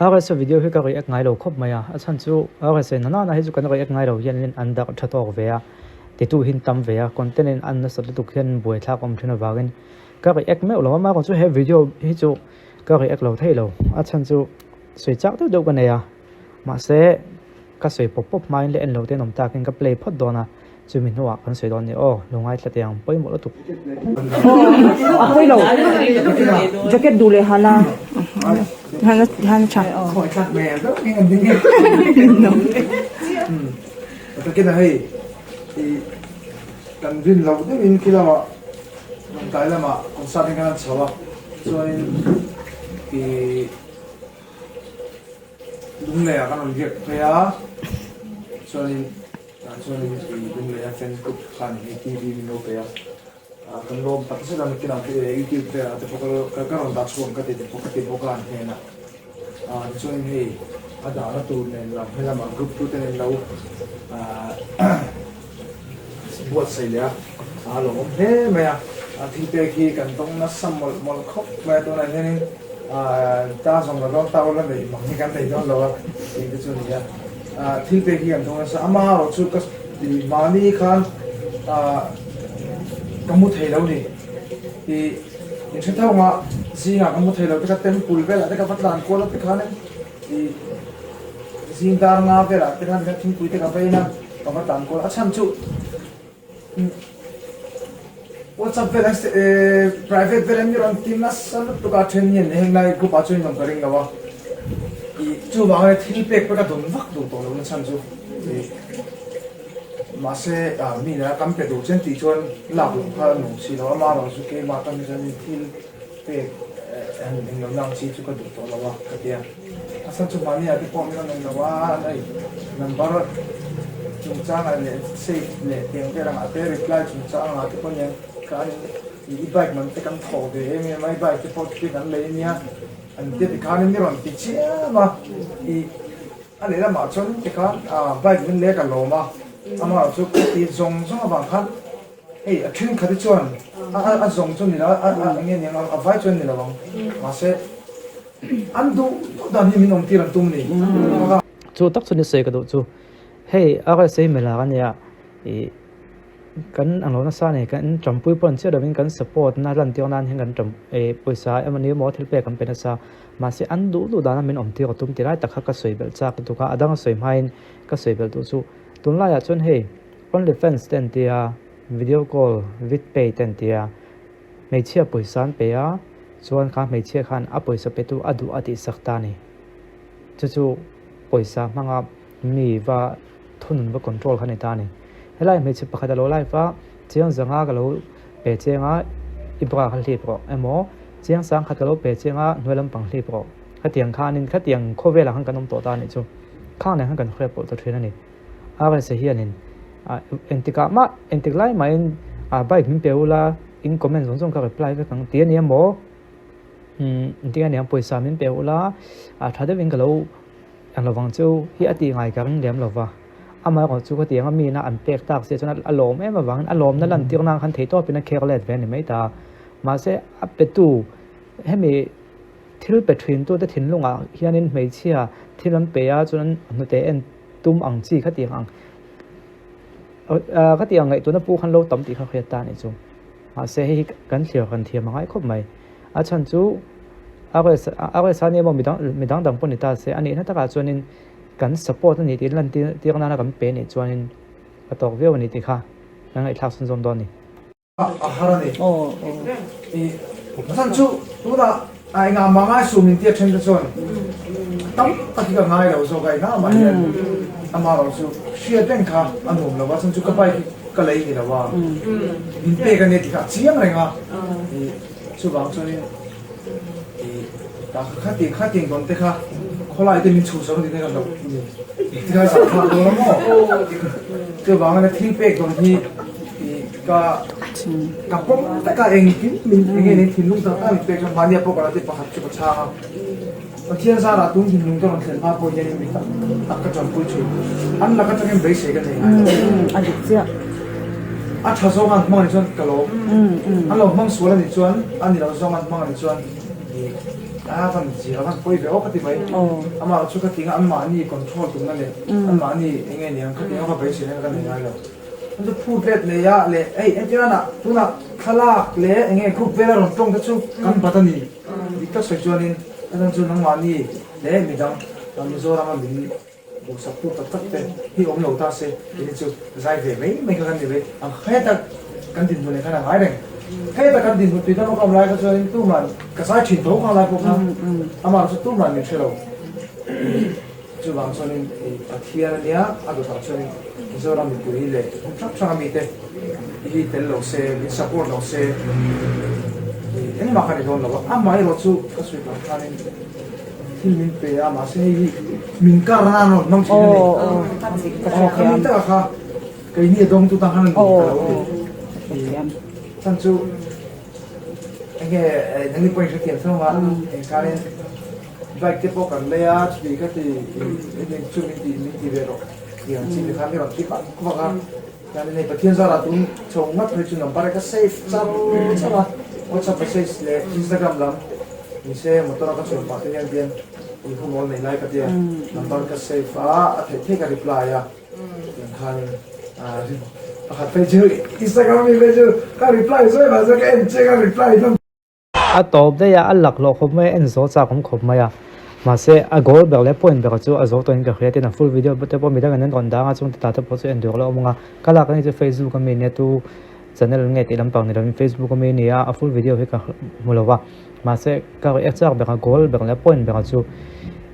cái số video khi các cái ngay đầu khóc mày à chân chú cái số nó hay chú cái cái ngay đầu hiện lên ăn đặc thật to về à thì tu hin tâm về à content nên ăn nó sẽ tu hiện buổi tháp ông trên vào cái các cái mấy lâu mà còn chú hay video hay chú các cái lâu thấy lâu chân chú suy chắc tới đâu cái này à mà sẽ các suy pop mai lên lâu tên ông ta cái play pod đó na chú mình nói cái suy đó này lâu ngay là tiếng bơi một lúc bơi lâu jacket dule hala hana cha khỏi chặt mẹ rất nghe anh nghe cái này thì cần viên lâu thế mình kia là mà cái là mà còn sao thì cái sao cho nên thì đúng là cái làm việc phải á cho nên thì đúng là fan cục fan thì TV mình đâu phải kan lom tak sa dami kinang YouTube te ate pokal karon dat suam ka te pokal he na join he ada na tu ne la hela ma group tu te ne lau buat sai ya lo he me ya thi te ki kan tong na sam mol khop me to na ne ta song ga ta la nei ma ni kan te don lo ti te chu ni ya thi te ki kan tong na sa ama ro chu ka di mani khan kamu thầy lâu đi thì những cái thao mà gì nào kamu thầy lâu thì các tem cùi về lại các phát đàn cô là cái khán thì gì ta ngã về lại cái khán cái thinh cùi thì các bên các phát đàn cô là chăm chú WhatsApp về lại private về em như là team nas sẵn tụi các chuyên nhân hiện nay cũng bảo chuyên làm cái gì đó thì chú bảo cái thinh bẹc với các đồng vắc đủ tổ nó chăm chú mà sẽ mình là cầm cái đồ trên thị trường làm được hơn một xí đó mà nó sẽ cái mà tâm chân thì cái hình nó năng chỉ cho cái đồ đó là cái kia asal cuma ni ada pom yang nawa này number chúng ta là để save để tiếng cái rằng ada reply chúng ta là cái con yang cái e-bike mình phải cầm thổ về em máy bike cái phone cái gắn lấy nha anh tiếp cái này rồi thì chia mà thì anh ấy là mà chọn cái bike mình lấy cả lô mà ama chu ti zong zong awang khan ei a thing khadi chuan a zong chu ni la a nge ni a vai chuan ni la wang ma se an du dan hi min om ti ran tum ni chu tak chu ni se ka do chu hey a se me la kan ya e kan ang lo na sa ne kan champui pon che da min kan support na ran ti onan hen kan cham e poisa amani mo thil pe kan pe na sa ma se an du da na min om ti ko tum ti rai takha ka soibel cha ka tu ka adang soi main ka soibel tu chu tun la ya chon he only fans ten tia video call with pay ten tia mei chia poisan pe a chuan kha mei chia khan a poisa pe tu adu ati sakta ni chu poisa manga mi wa thunun wa control khani ta ni helai mei chi pakha da lo lai fa chiang zanga ga lo pe chenga ibra khal hi pro emo chiang sang khat ga lo pe chenga nuelam pang hi pro khatiang khanin khatiang khowela han kanom to ta ni chu khang ne han kan khre pol to thena ni cái sẽ hiện nên entika mà entik lai mà in bike mình béo là in comment giống giống các reply với các tiền niệm mỏ entika niệm paisa mình béo là thay đến mình cái lâu anh lâu vắng châu hiện tại ngày cái niệm lâu va mà còn chú cái tiếng mà mình ăn bẹt tạc sẽ cho nó alom em mà vắng alom nó lần tiếng năng hắn thấy to bên cái cái về này mấy ta mà sẽ áp bết tu hay mình thiếu bết thuyền tu để thuyền luôn hiện nên mấy chia thiếu lắm bé cho nên nó để en tum ang chi khát tiếng ang khát tiếng ngày tôi nó pu khăn lâu tắm thì khát khát ta này chung sẽ hi gắn thiệp mà ngay khóc mày chân chú cái sáng nay mà mình đang đăng bọn ta sẽ anh ấy tất cả cho nên gắn support này thì lần tiếng nào gắn bé này cho nên cái tàu view này thì khá đang ngày thao xuân giống đó này harani chân chú tú đã ai ngắm mà ngay xuống mình tiếp trên cái chuan tắm tất cả ngay đầu số cái nào mà hiện ama lo su shia ten kha anum lo wa san chu ka pai ka lei ni la wa in pe ka ne ti kha chiang re nga chu bang chu ni ta kha ti don te kha kholai te min chu so ni ne lo ti ka sa kha lo mo chu bang ne thi pe don hi ka pom ta ka eng kin min nge ne thin lung ta ai pe ka mania po ka te pa kha chu cha thiên gia là tung hình dung cho nó thành pha bồi nhân mình tất cả chọn bồi chùi ăn là các trong em bấy sấy cái này ăn được chưa ăn thà số ăn mong này chọn cả lỗ ăn lỗ mong số là này chọn ăn thì là số ăn mong này chọn phần chỉ là phần quay về ốc thì mấy mà chút cái tiếng ăn mà ni control cũng là này ăn mà ni anh em cái tiếng họ phải xử lý cái này ngay rồi nó phụ vết này ya lệ ấy em chưa nè tu nè khala lệ anh em cũng về rồi trong cái chút căn bắt ni đi các sự cho nên anh chú nông mà ni lệ mình đang làm gì rồi mà mình buộc sắp tu tập tất cả khi ông đầu ta sẽ đi chú giải về mấy cái này về hết ta căn tin của này cái nào hay đấy hết ta căn tin của tụi nó không lại cho nên tu mà cái sai truyền thống không lại cũng không mà tu mà mình chơi đâu chú bảo cho nên thiên này á đồ cho nên giờ làm mình tuổi lệ chắc chắn mình thế đi tới lâu xe đi support lâu xe anh mà cái đó là mà rồi chú cái sự cái này thì mình phải mà sẽ mình cả ra nó nông chuyện này mình tất cả cái này đông tu tăng hơn thân chú anh cái những cái point tiền xong mà cái này vậy cái bộ cần lấy á vì cái thì mình chú mình đi về rồi thì chỉ để khám cái bằng kíp bạn cũng vậy cái này phải thiên ra là chúng trồng mất rồi chúng làm bài cái save sao mà WhatsApp message le Instagram lắm mình sẽ một tuần có chuyện phát sinh tiền mình không muốn này like cái gì number cái save thì take cái reply à khai phải chơi Instagram mình bây giờ cái reply rồi mà cái em check cái reply lắm top đây ya alak lo khom mai en zo cha khom khom mai ya ma se a goal bel le point bel chu a zo to in ka khia ten full video but po mi da gan on da nga chung ta ta po chu en dur lo monga kala kan je Facebook ka me ne tu channel nge ti lam pang ni ram Facebook ka me ni a full video he ka mulowa ma se ka ek chak be ka goal bel le point bel chu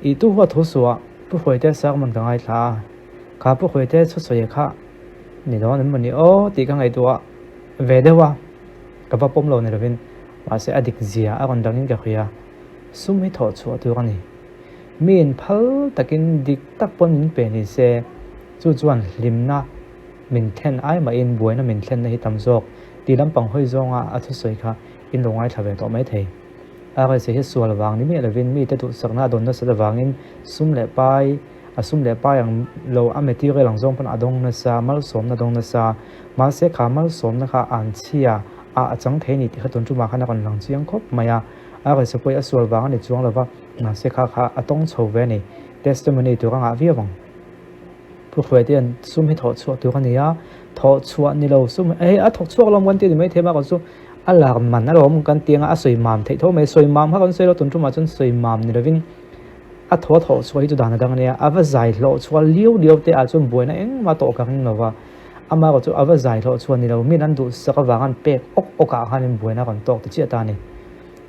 I tu wa thu suwa pu khoi te sak man ka ngai thla ka pu khoi te chu soi kha ni do nan mani o ti ka ngai tu a ve de wa ka pa pom lo ne ravin ma se adik zia a ron dangin ka khia sum hi tho chu tu ka ni min phal takin dik tak pon min pe ni se chu chuan limna min thlen ai ma in buaina min thlen na hi tam jok ti lam pang hoi zonga a thu soi kha in longai thave to mai thei a ga se hi sual wang ni me lovin mi te tu sakna don na sa wangin sum le pai a sum le pai ang lo a material ang zong pan adong na sa mal som na dong na sa ma se kha mal som na kha an chia a chang thei ni ti khatun chu ma khana kon lang chiang khop maya a ga se poi a sual wang ni chuang lawa ma se kha kha atong chho ve ni testimony tu nga viawang pu khoi ten sum hi tho chu tu ka ni ya tho chu ni lo sum e a tho chu lom kan ti mai thema ka chu ala man na rom kan tianga a soi mam thei tho mai soi mam ha kan sei lo tun chu ma chun soi mam ni lovin a tho tho chu hi tu dan dang ne a va zai lo chu liu te a chun boina eng ma to ka hing lova ama ko chu a va zai lo chu ni lo min an du sa ka wangan pe ok ka hanin boina kan tok ti chi ta ni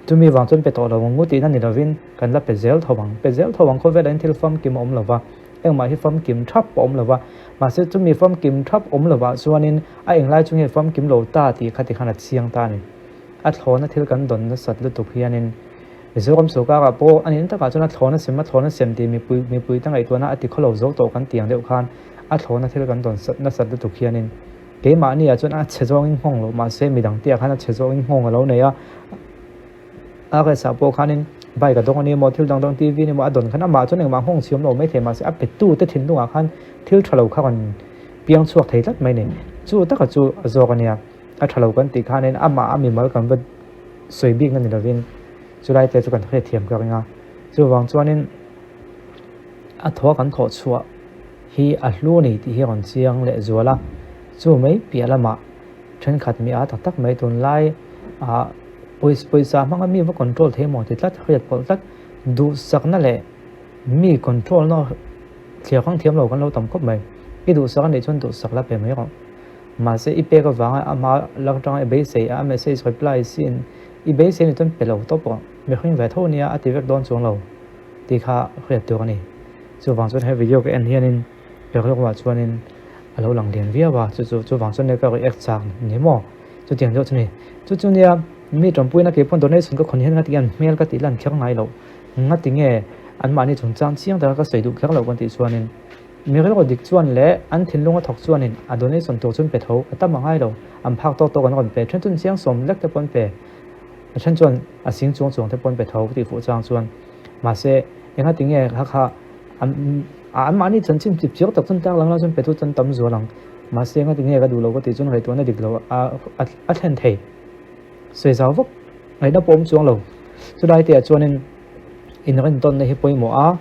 tu mi wang chun pe to lo ngu ti na ni lovin kan la pe zel thawang ko ve dan thil fam kim om lova eng ma hi fam kim thap om lova ma se chu mi fam kim thap om lova chuanin a eng lai chung he fam kim lo ta ti khati khana chiang ta ni a thlona thil kan don na sat lu tu hianin zoom so ka po anin ta ka chuna thlona sem ti mi pui tang ai tuana ati kholo zo to kan tiang deuh khan a thlona thil kan don sat na sat lu tu hianin ke ma ni a chuna chezong in hong lo ma se mi dang tia khana chezong in hong lo ne ya a ka sa po khanin bai ka dong ni mo thil dang TV ni mo adon khana ma chun ma hong chiom lo mai the ma se a pe tu te thin dunga khan thil thalo kha kan piang chuak thei lat mai ne chu ta ka chu zo ka nia a thalo kan ti khanin ama ami mal kan ba soi big nan ni lovin chulai te chu kan the thiam ka nga chu wang chuanin a tho kan tho chua hi a hlu ni ti hi ron chiang le zuala chu mai pialama then khat mi a tak mai tun lai a poisa manga mi va control the mo ti tlat khriat pol tak du sakna le mi control no thia khang thiam lo kan lo tam khop mai I du sak ni chun du sak la pe mai ro ma se I pe ka wanga ama lang tang e be se a message reply sin I be se ni chun pe lo to po me khing ve tho nia ati vek don chung lo ti kha khriat tu ani chu wang chun he video ka en hianin pe khlo wa chuanin alo lang lian via wa chu wang chun ne ka ek chang ni mo chu tiang jo chuni chu nia mi trompui na ke pon donation ko khon hian nga tian mail ka ti lan khang ngai lo nga tinge an mani chung chang chiang da ka sei du khang lo kon ti chuanin mi re ko dik chuan le an thin lunga thok chuanin a donation to chun pe tho ata mangai lo am phak to kan kon pe chen chun chiang som lek te pon pe a chen chuan a sing chung te pon pe tho ti fu chang chuan ma se nga tinge kha an mani chen chim chip chiok tak chun tang lang la chun pe thu chun tam zo lang ma se nga tinge ka du lo ko ti chun re to na dik lo a thlen thei soi giáo vốc ấy nó bom xuống lầu cho đây thì chuanin in rin ton na hi poimo a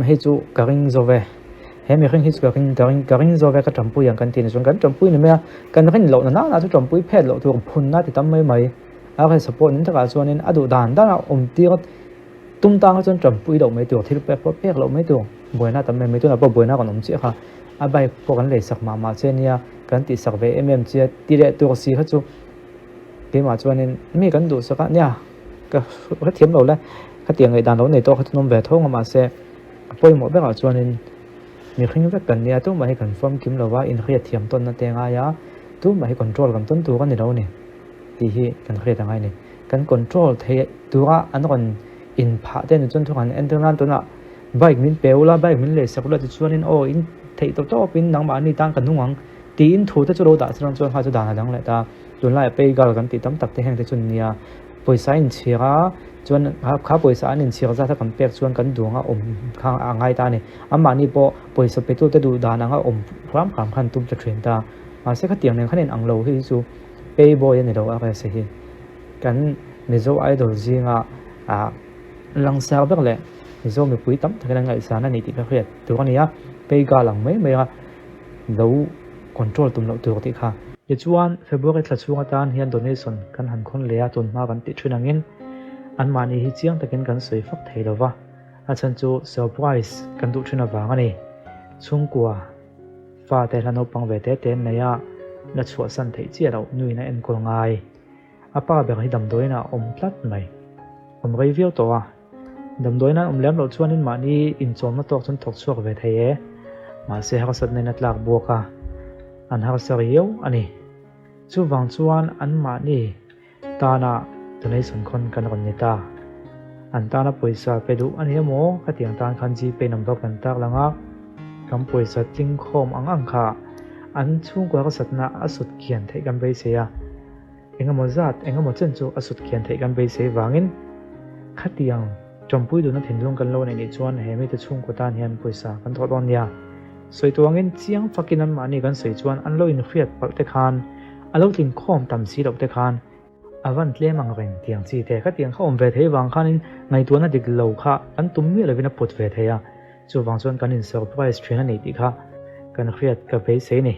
hei chu karing zo ve he mi ring hi chu karing zo ve ka champui yang kan tin chung kan champui ni me kan rin lo na chu champui phet lo tu phun na ti tam mai a khai support nin taka chuanin adu dan da ti tum tang chon champui do mai tu thil pe lo mai tu boina tam mai tu na po boina kon chi kha a bai po kan le sak ma chenia kan ti sak ve che ti re tu si ha chu ke ma chuanin mi kan du saka nya ka thiam lo la ka tiang ngai dan lo nei to kha nom ve thong ma se poi mo be ga chuanin mi khing ve kan nia tu mai kan form kim lo wa in khia thiam ton na te nga ya tu mai control kan ton tu kan ni lo ni ti hi kan khia ta ngai ni kan control the tu ga an kon in pha ten chon thu kan internal to na bike min peula bike min le sakula ti chuanin o in thei to pin nang ma ni tang kan nuang ti in thu ta chu ro da chang chuan kha chu da na dang le ta tun lai pe gal kan ti tam tak te heng te chun nia poisa in chira chuan kha poisa an in chira za tha kan pek chuan kan duanga kha angai ta ni amma ni po poisa pe tu te du da na nga ram khan tum cha thrin ta ma se kha tiang nen khanen ang lo hi chu pe boy ni lo a ka se hi kan mizo idol zinga lang sa bek le mizo mi pui tam thakana ngai sa na ni ti ka khriat tu ania pe ga lang mai lo control tum lo tu ti kha ye chuan February thla chunga tan hian donation kan han khon le a tun ma kan ti thinangin an mani hi chiang takin kan soi fak thei lova a chan chu surprise kan du thina wang ani chungkua fa te lano pang ve te ten na ya na chua san thei chi ro nui na en kol ngai apa be hi dam doina tlat mai rei viau to a dam doina lem lo chuan in mani in chom na tok chun thok chuak ve thei e ma se ha sat nei na tlak boka an har sariyo ani chu wang chuan an mani tana donation khon kan ron neta an tana poisa pedu ani mo ka tiang tan khan ji pe number kan tak langa kam poisa ting khom ang kha an chung ko ka satna asut kian thei kan be se ya engamo zat engamo chen chu asut kian thei kan be se wangin khatiang chompui du na thinlung kan lo nei chuan he mi te chung ko tan hian poisa kan thot on ya soi tuangin chiang fakin an mani kan sei chuan an lo in khiat pal te khan alo tin khom tam si lo te khan avan tle mang ren tiang chi te kha tiang khom ve thei wang khanin ngai tu na dik lo kha an tum mi lovina pot ve theya chu wang chuan kan in surprise thina nei ti kha kan khiat ka ve sei ni